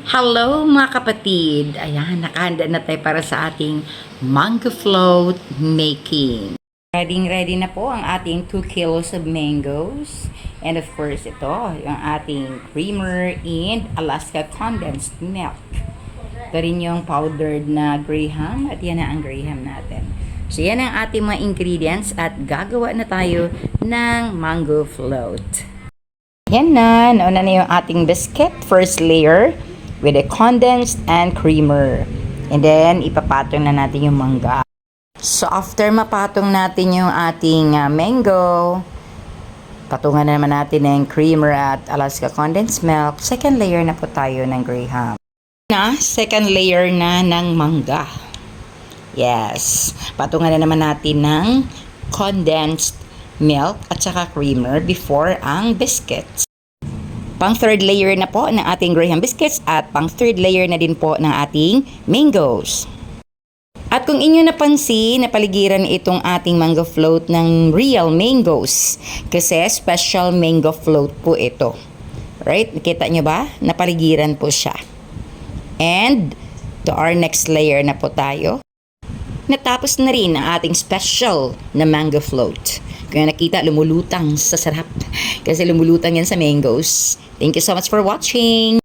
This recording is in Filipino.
Hello mga kapatid! Ayan, nakahanda na tayo para sa ating mango float making. Ready na po ang ating 2 kilos of mangoes. And of course, ito, yung ating creamer and Alaska condensed milk. Ito rin yung powdered na graham at yan na ang graham natin. So yan ang ating mga ingredients at gagawa na tayo ng mango float. Yan na, nauna na yung ating biscuit, first layer with a condensed and creamer. And then, ipapatong na natin yung mangga. So, after mapatong natin yung ating mango, patungan na naman natin ng creamer at Alaska condensed milk. Second layer na po tayo ng graham. Second layer na ng mangga. Yes. Patungan na naman natin ng condensed milk at saka creamer before ang biscuits. Pang third layer na po ng ating graham biscuits at pang third layer na din po ng ating mangoes. At kung inyo napansin, napaligiran itong ating mango float ng real mangoes kasi special mango float po ito. Right? Nakita nyo ba? Napaligiran po siya. And to our next layer na po tayo. Natapos na rin ang ating special na mango float. Kaya nakita, lumulutang sa sarap. Kasi lumulutang yan sa mangoes. Thank you so much for watching.